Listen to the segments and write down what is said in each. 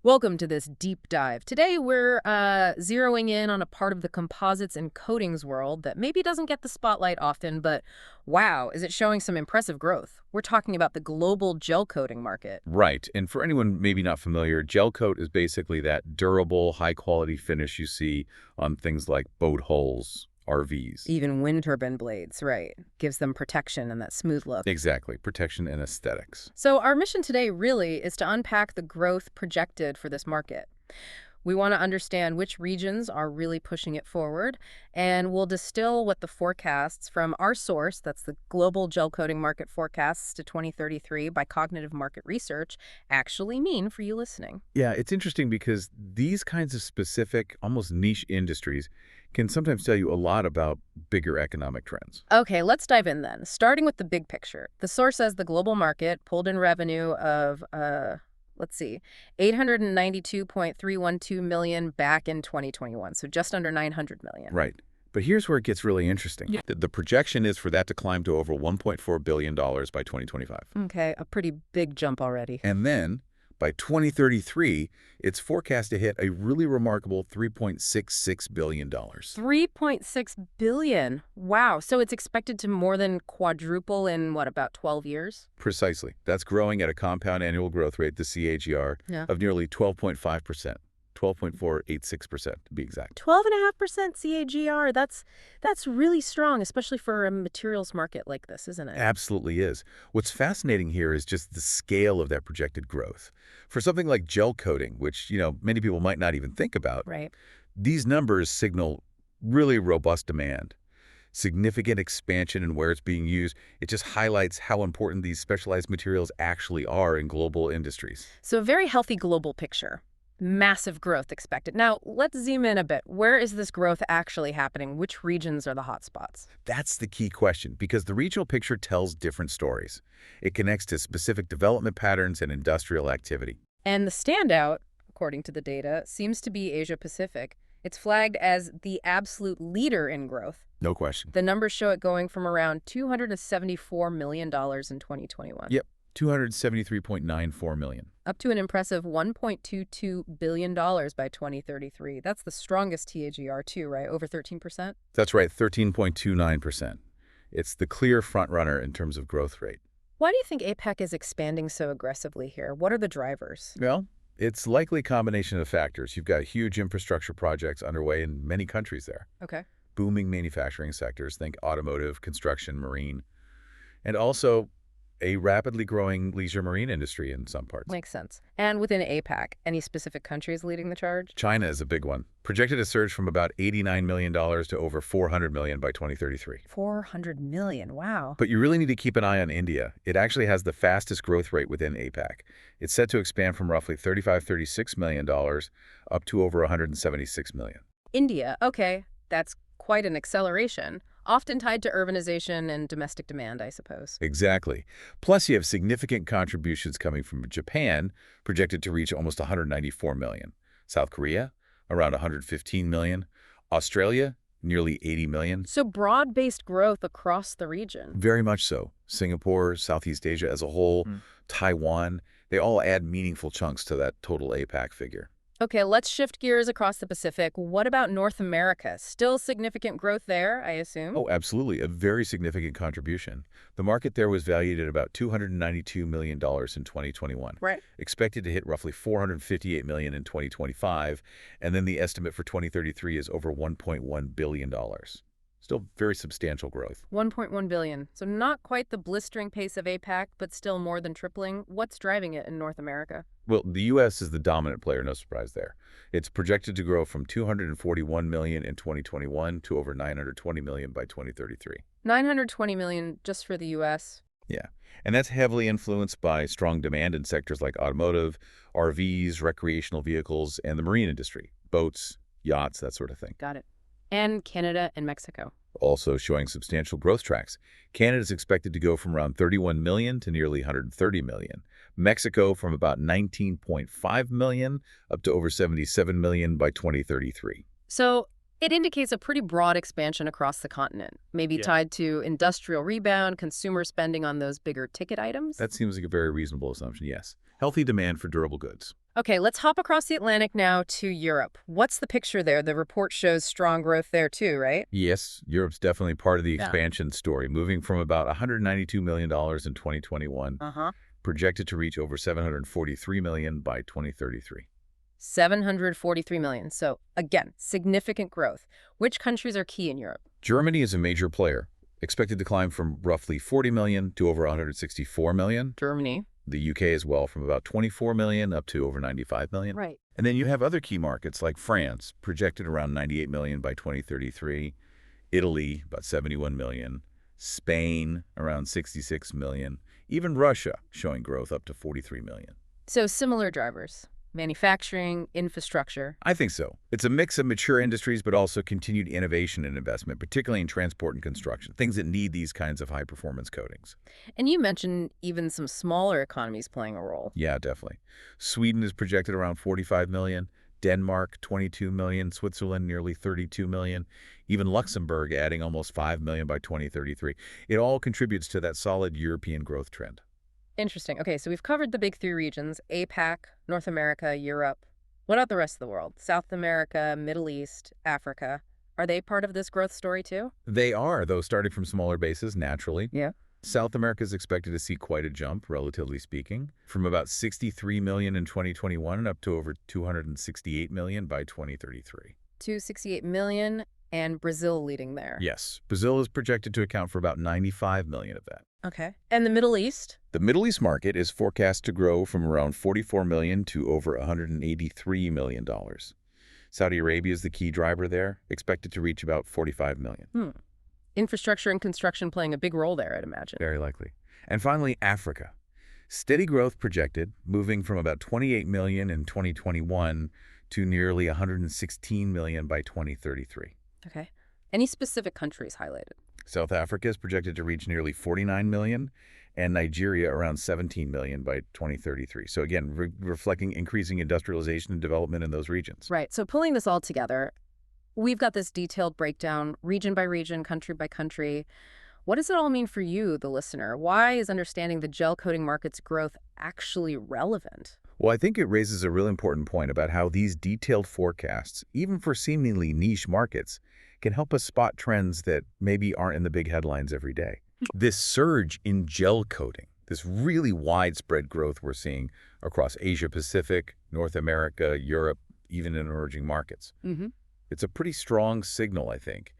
Welcome to this deep dive. Today we're zeroing in on a part of the composites and coatings world that maybe doesn't get the spotlight often, but wow, is it showing some impressive growth? We're talking about the global gel coating market. Right. And for anyone maybe not familiar, gel coat is basically that durable, high-quality finish you see on things like boat hulls, RVs. Even wind turbine blades, right? Gives them protection and that smooth look. Exactly. Protection and aesthetics. So our mission today really is to unpack the growth projected for this market. We want to understand which regions are really pushing it forward, and we'll distill what the forecasts from our source, that's the Global Gel Coating Market Forecasts to 2033 by Cognitive Market Research, actually mean for you listening. Yeah, it's interesting because these kinds of specific, almost niche industries can sometimes tell you a lot about bigger economic trends. Okay, let's dive in then. Starting with the big picture. The source says the global market pulled in revenue of, let's see, 892.312 million back in 2021, so just under 900 million. Right. But here's where it gets really interesting. Yeah. The projection is for that to climb to over $1.4 billion by 2025. Okay, a pretty big jump already. And then, by 2033, it's forecast to hit a really remarkable $3.66 billion. 3.6 billion. Wow. So it's expected to more than quadruple in what, about 12 years? Precisely. That's growing at a compound annual growth rate, the CAGR, Yeah. of nearly 12.5%, 12.486% to be exact. 12.5% CAGR. That's really strong, especially for a materials market like this, isn't it? Absolutely is. What's fascinating here is just the scale of that projected growth. For something like gel coating, which, many people might not even think about, Right. these numbers signal really robust demand. Significant expansion in where it's being used. It just highlights how important these specialized materials actually are in global industries. So a very healthy global picture. Massive growth expected. Now, let's zoom in a bit. Where is this growth actually happening? Which regions are the hotspots? That's the key question, because the regional picture tells different stories. It connects to specific development patterns and industrial activity. And the standout, according to the data, seems to be Asia-Pacific. It's flagged as the absolute leader in growth. No question. The numbers show it going from around $274 million in 2021. Yep, $273.94 million. Up to an impressive $1.22 billion by 2033. That's the strongest TAGR too, right? Over 13%? That's right, 13.29%. It's the clear frontrunner in terms of growth rate. Why do you think APAC is expanding so aggressively here? What are the drivers? Well, it's likely a combination of factors. You've got huge infrastructure projects underway in many countries there. Okay. Booming manufacturing sectors, think automotive, construction, marine, and also a rapidly growing leisure marine industry in some parts. Makes sense. And within APAC, any specific countries leading the charge? China is a big one, projected to surge from about $89 million to over $400 million by 2033. 400 million, wow. But you really need to keep an eye on India. It actually has the fastest growth rate within APAC. It's set to expand from roughly $36 million up to over $176 million. India, okay, that's quite an acceleration. Often tied to urbanization and domestic demand, I suppose. Exactly. Plus, you have significant contributions coming from Japan, projected to reach almost $194 million. South Korea, around $115 million. Australia, nearly $80 million. So broad-based growth across the region. Very much so. Singapore, Southeast Asia as a whole, Taiwan, they all add meaningful chunks to that total APAC figure. Okay, let's shift gears across the Pacific. What about North America? Still significant growth there, I assume? Oh, absolutely. A very significant contribution. The market there was valued at about $292 million in 2021. Right. Expected to hit roughly $458 million in 2025, and then the estimate for 2033 is over $1.1 billion. Still very substantial growth. 1.1 billion. So not quite the blistering pace of APAC, but still more than tripling. What's driving it in North America? Well, the U.S. is the dominant player, no surprise there. It's projected to grow from $241 million in 2021 to over $920 million by 2033. 920 million just for the U.S. Yeah, and that's heavily influenced by strong demand in sectors like automotive, RVs, recreational vehicles, and the marine industry, boats, yachts, that sort of thing. Got it. And Canada and Mexico. Also showing substantial growth tracks. Canada is expected to go from around 31 million to nearly 130 million. Mexico from about 19.5 million up to over 77 million by 2033. So it indicates a pretty broad expansion across the continent, maybe tied to industrial rebound, consumer spending on those bigger ticket items. That seems like a very reasonable assumption, yes. Healthy demand for durable goods. Okay, let's hop across the Atlantic now to Europe. What's the picture there? The report shows strong growth there too, right? Yes, Europe's definitely part of the Yeah. expansion story, moving from about $192 million in 2021, Uh-huh. projected to reach over $743 million by 2033. 743 million. So, again, significant growth. Which countries are key in Europe? Germany is a major player, expected to climb from roughly 40 million to over 164 million. Germany. The UK as well, from about 24 million up to over 95 million. Right. And then you have other key markets like France, projected around 98 million by 2033, Italy, about 71 million, Spain, around 66 million, even Russia showing growth up to 43 million. So, similar drivers. Manufacturing, infrastructure. I think so. It's a mix of mature industries, but also continued innovation and investment, particularly in transport and construction, things that need these kinds of high-performance coatings. And you mentioned even some smaller economies playing a role. Yeah, definitely. Sweden is projected around 45 million, Denmark 22 million, Switzerland nearly 32 million, even Luxembourg adding almost 5 million by 2033. It all contributes to that solid European growth trend. Interesting. Okay, so we've covered the big three regions, APAC, North America, Europe. What about the rest of the world? South America, Middle East, Africa. Are they part of this growth story too? They are, though starting from smaller bases naturally. Yeah. South America is expected to see quite a jump, relatively speaking, from about 63 million in 2021 up to over 268 million by 2033. 268 million, and Brazil leading there. Yes, Brazil is projected to account for about 95 million of that. Okay. And the Middle East? The Middle East market is forecast to grow from around 44 million to over $183 million. Saudi Arabia is the key driver there, expected to reach about 45 million. Infrastructure and construction playing a big role there, I'd imagine. Very likely. And finally, Africa. Steady growth projected, moving from about 28 million in 2021 to nearly 116 million by 2033. Okay. Any specific countries highlighted? South Africa is projected to reach nearly 49 million, and Nigeria around 17 million by 2033. So again, reflecting increasing industrialization and development in those regions. Right. So pulling this all together, we've got this detailed breakdown, region by region, country by country. What does it all mean for you, the listener? Why is understanding the gel coating market's growth actually relevant? Well, I think it raises a really important point about how these detailed forecasts, even for seemingly niche markets, can help us spot trends that maybe aren't in the big headlines every day. This surge in gel coating, this really widespread growth we're seeing across Asia Pacific, North America, Europe, even in emerging markets. Mm-hmm. It's a pretty strong signal, I think,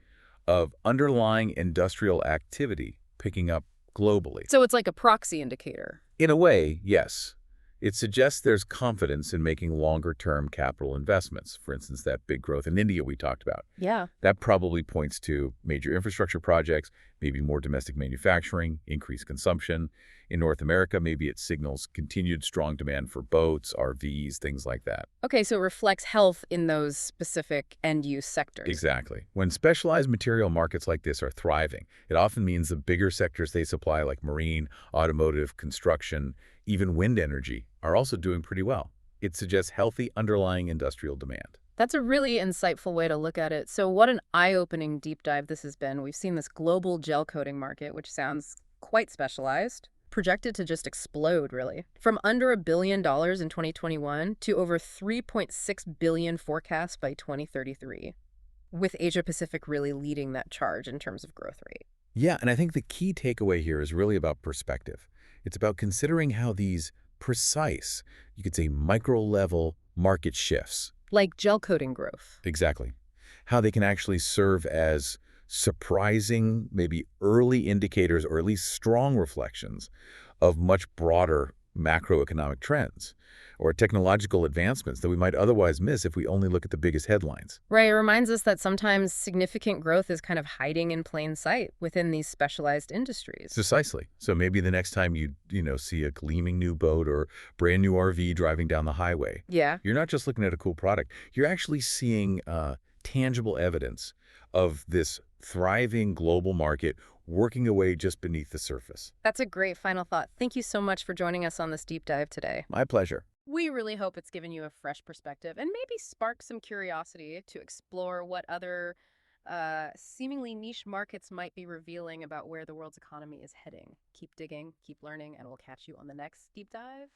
of underlying industrial activity picking up globally. So it's like a proxy indicator. In a way, yes. It suggests there's confidence in making longer-term capital investments. For instance, that big growth in India we talked about. Yeah. That probably points to major infrastructure projects, maybe more domestic manufacturing, increased consumption. In North America, maybe it signals continued strong demand for boats, RVs, things like that. Okay, so it reflects health in those specific end-use sectors. Exactly. When specialized material markets like this are thriving, it often means the bigger sectors they supply, like marine, automotive, construction, even wind energy, are also doing pretty well. It suggests healthy underlying industrial demand. That's a really insightful way to look at it. So what an eye-opening deep dive this has been. We've seen this global gel coating market, which sounds quite specialized, projected to just explode, really. From under $1 billion in 2021 to over $3.6 billion forecast by 2033, with Asia Pacific really leading that charge in terms of growth rate. Yeah, and I think the key takeaway here is really about perspective. It's about considering how these precise, you could say micro-level market shifts. Like gel coating growth. Exactly. How they can actually serve as surprising, maybe early indicators or at least strong reflections of much broader macroeconomic trends or technological advancements that we might otherwise miss if we only look at the biggest headlines. Right, it reminds us that sometimes significant growth is kind of hiding in plain sight within these specialized industries. Precisely. So maybe the next time you see a gleaming new boat or brand new RV driving down the highway, Yeah. you're not just looking at a cool product. You're actually seeing tangible evidence of this thriving global market working away just beneath the surface. That's a great final thought. Thank you so much for joining us on this deep dive today. My pleasure. We really hope it's given you a fresh perspective and maybe sparked some curiosity to explore what other seemingly niche markets might be revealing about where the world's economy is heading. Keep digging, keep learning, and we'll catch you on the next deep dive.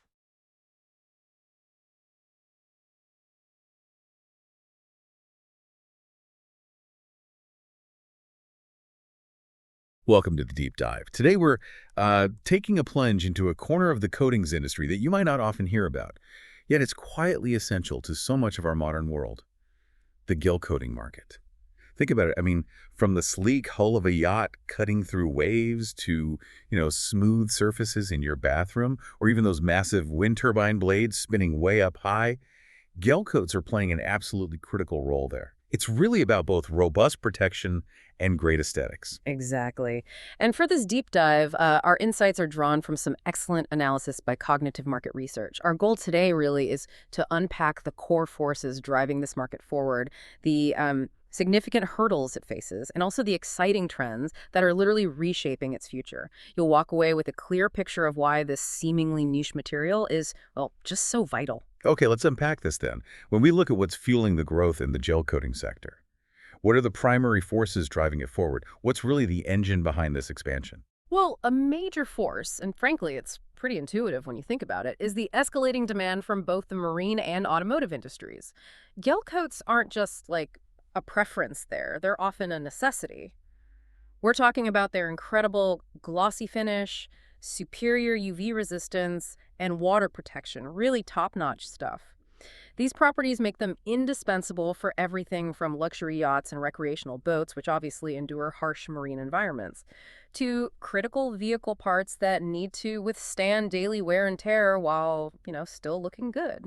Welcome to the Deep Dive. Today we're taking a plunge into a corner of the coatings industry that you might not often hear about, yet it's quietly essential to so much of our modern world, the gelcoating market. Think about it. I mean, from the sleek hull of a yacht cutting through waves to, smooth surfaces in your bathroom, or even those massive wind turbine blades spinning way up high, gelcoats are playing an absolutely critical role there. It's really about both robust protection and great aesthetics. Exactly. And for this deep dive, our insights are drawn from some excellent analysis by cognitive market research. Our goal today really is to unpack the core forces driving this market forward, the significant hurdles it faces, and also the exciting trends that are literally reshaping its future. You'll walk away with a clear picture of why this seemingly niche material is, well, just so vital. Okay, let's unpack this then. When we look at what's fueling the growth in the gel coating sector, what are the primary forces driving it forward? What's really the engine behind this expansion? Well, a major force, and frankly, it's pretty intuitive when you think about it, is the escalating demand from both the marine and automotive industries. Gel coats aren't just like a preference there, they're often a necessity. We're talking about their incredible glossy finish, superior UV resistance, and water protection, really top-notch stuff. These properties make them indispensable for everything from luxury yachts and recreational boats, which obviously endure harsh marine environments, to critical vehicle parts that need to withstand daily wear and tear while, still looking good.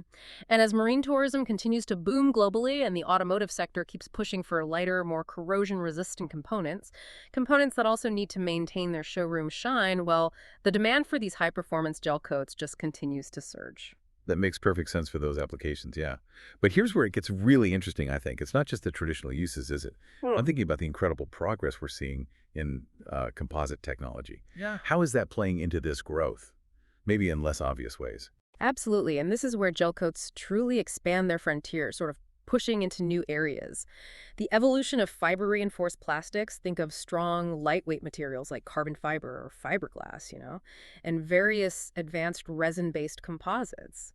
And as marine tourism continues to boom globally and the automotive sector keeps pushing for lighter, more corrosion-resistant components that also need to maintain their showroom shine, well, the demand for these high-performance gel coats just continues to surge. That makes perfect sense for those applications, yeah. But here's where it gets really interesting, I think. It's not just the traditional uses, is it? I'm thinking about the incredible progress we're seeing in composite technology. Yeah. How is that playing into this growth? Maybe in less obvious ways. Absolutely, and this is where gel coats truly expand their frontier, sort of pushing into new areas. The evolution of fiber-reinforced plastics, think of strong, lightweight materials like carbon fiber or fiberglass, and various advanced resin-based composites.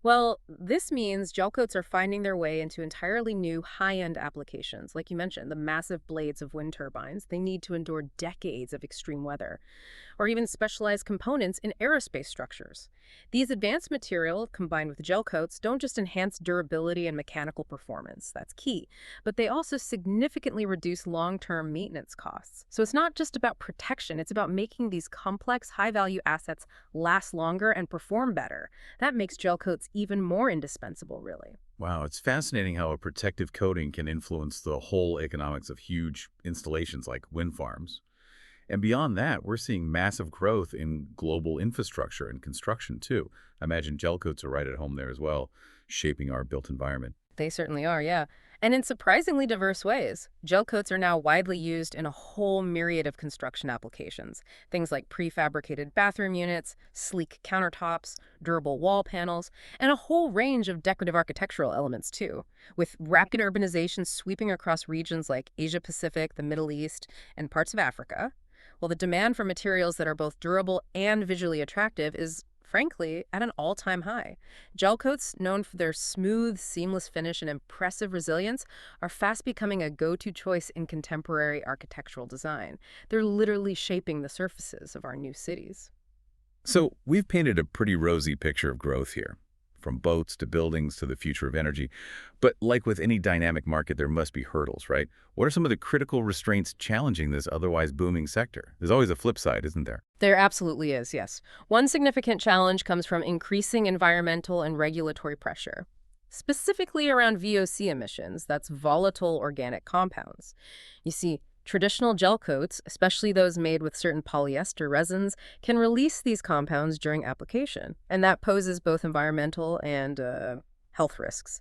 Well, this means gel coats are finding their way into entirely new high-end applications. Like you mentioned, the massive blades of wind turbines, they need to endure decades of extreme weather, or even specialized components in aerospace structures. These advanced materials, combined with gel coats, don't just enhance durability and mechanical performance, that's key, but they also significantly reduce long-term maintenance costs. So it's not just about protection, it's about making these complex, high-value assets last longer and perform better. That makes gel coats even more indispensable, really. Wow, it's fascinating how a protective coating can influence the whole economics of huge installations like wind farms. And beyond that, we're seeing massive growth in global infrastructure and construction, too. I imagine gel coats are right at home there as well, shaping our built environment. They certainly are, yeah. And in surprisingly diverse ways. Gel coats are now widely used in a whole myriad of construction applications. Things like prefabricated bathroom units, sleek countertops, durable wall panels, and a whole range of decorative architectural elements, too. With rapid urbanization sweeping across regions like Asia Pacific, the Middle East, and parts of Africa, well, the demand for materials that are both durable and visually attractive is, frankly, at an all-time high. Gel coats, known for their smooth, seamless finish and impressive resilience, are fast becoming a go-to choice in contemporary architectural design. They're literally shaping the surfaces of our new cities. So we've painted a pretty rosy picture of growth here, from boats to buildings to the future of energy. But like with any dynamic market, there must be hurdles, right? What are some of the critical restraints challenging this otherwise booming sector? There's always a flip side, isn't there? There absolutely is, yes. One significant challenge comes from increasing environmental and regulatory pressure, specifically around VOC emissions, that's volatile organic compounds. You see, traditional gel coats, especially those made with certain polyester resins, can release these compounds during application, and that poses both environmental and health risks.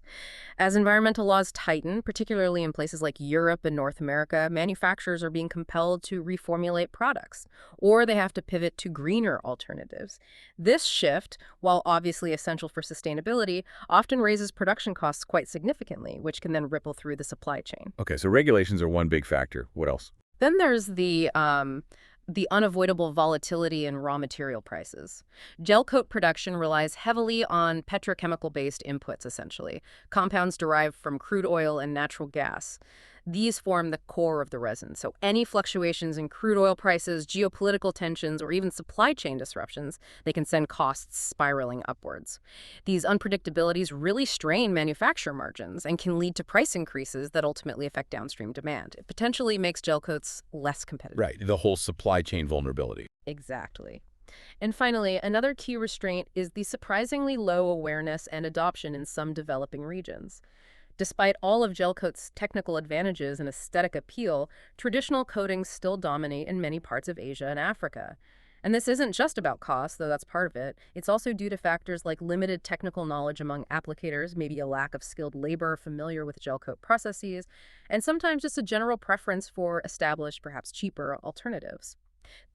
As environmental laws tighten, particularly in places like Europe and North America, manufacturers are being compelled to reformulate products, or they have to pivot to greener alternatives. This shift, while obviously essential for sustainability, often raises production costs quite significantly, which can then ripple through the supply chain. Okay, so regulations are one big factor. What else? Then there's the unavoidable volatility in raw material prices. Gel coat production relies heavily on petrochemical-based inputs, essentially, compounds derived from crude oil and natural gas. These form the core of the resin, so any fluctuations in crude oil prices, geopolitical tensions, or even supply chain disruptions, they can send costs spiraling upwards. These unpredictabilities really strain manufacturer margins and can lead to price increases that ultimately affect downstream demand. It potentially makes gel coats less competitive. Right, the whole supply chain vulnerability. Exactly. And finally, another key restraint is the surprisingly low awareness and adoption in some developing regions. Despite all of Gelcoat's technical advantages and aesthetic appeal, traditional coatings still dominate in many parts of Asia and Africa. And this isn't just about cost, though that's part of it. It's also due to factors like limited technical knowledge among applicators, maybe a lack of skilled labor familiar with gel coat processes, and sometimes just a general preference for established, perhaps cheaper alternatives.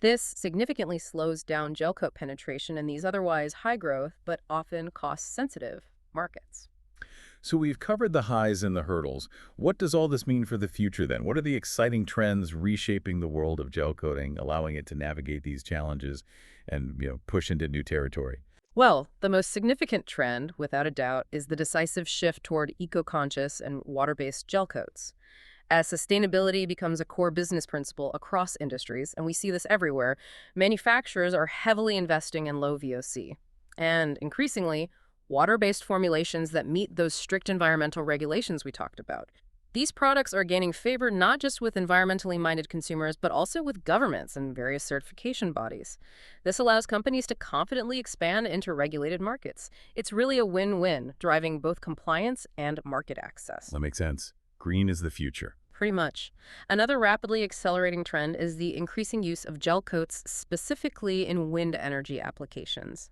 This significantly slows down gel coat penetration in these otherwise high growth but often cost sensitive markets. So we've covered the highs and the hurdles. What does all this mean for the future then? What are the exciting trends reshaping the world of gel coating, allowing it to navigate these challenges and, push into new territory? Well, the most significant trend, without a doubt, is the decisive shift toward eco-conscious and water-based gel coats. As sustainability becomes a core business principle across industries, and we see this everywhere, manufacturers are heavily investing in low VOC. And increasingly, water-based formulations that meet those strict environmental regulations we talked about. These products are gaining favor not just with environmentally minded consumers, but also with governments and various certification bodies. This allows companies to confidently expand into regulated markets. It's really a win-win, driving both compliance and market access. That makes sense. Green is the future. Pretty much. Another rapidly accelerating trend is the increasing use of gel coats specifically in wind energy applications.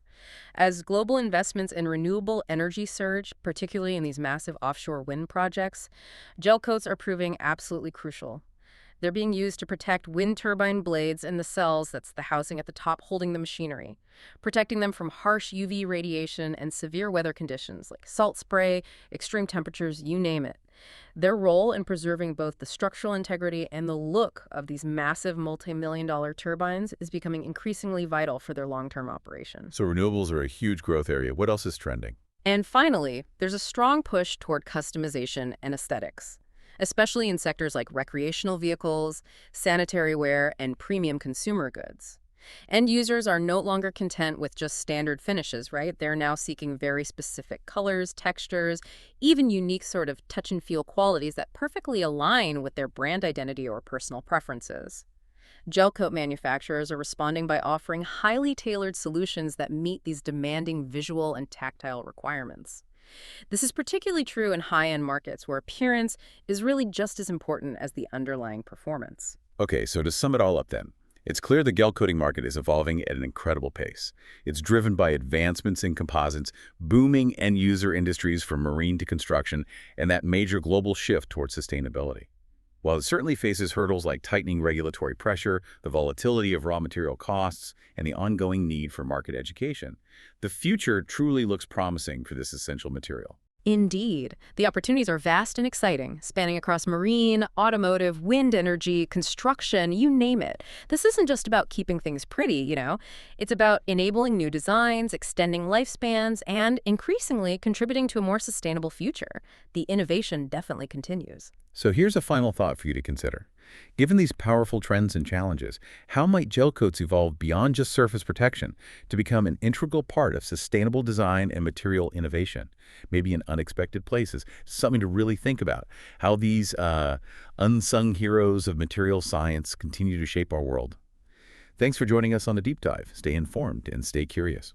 As global investments in renewable energy surge, particularly in these massive offshore wind projects, gel coats are proving absolutely crucial. They're being used to protect wind turbine blades and the cells, that's the housing at the top holding the machinery, protecting them from harsh UV radiation and severe weather conditions like salt spray, extreme temperatures, you name it. Their role in preserving both the structural integrity and the look of these massive multi-million-dollar turbines is becoming increasingly vital for their long-term operation. So renewables are a huge growth area. What else is trending? And finally, there's a strong push toward customization and aesthetics, especially in sectors like recreational vehicles, sanitary ware, and premium consumer goods. End users are no longer content with just standard finishes, right? They're now seeking very specific colors, textures, even unique sort of touch and feel qualities that perfectly align with their brand identity or personal preferences. Gel coat manufacturers are responding by offering highly tailored solutions that meet these demanding visual and tactile requirements. This is particularly true in high-end markets where appearance is really just as important as the underlying performance. Okay, so to sum it all up then, it's clear the gel coating market is evolving at an incredible pace. It's driven by advancements in composites, booming end-user industries from marine to construction, and that major global shift towards sustainability. While it certainly faces hurdles like tightening regulatory pressure, the volatility of raw material costs, and the ongoing need for market education, the future truly looks promising for this essential material. Indeed. The opportunities are vast and exciting, spanning across marine, automotive, wind energy, construction, you name it. This isn't just about keeping things pretty. It's about enabling new designs, extending lifespans, and increasingly contributing to a more sustainable future. The innovation definitely continues. So here's a final thought for you to consider. Given these powerful trends and challenges, how might gel coats evolve beyond just surface protection to become an integral part of sustainable design and material innovation? Maybe in unexpected places, something to really think about, how these unsung heroes of material science continue to shape our world. Thanks for joining us on the Deep Dive. Stay informed and stay curious.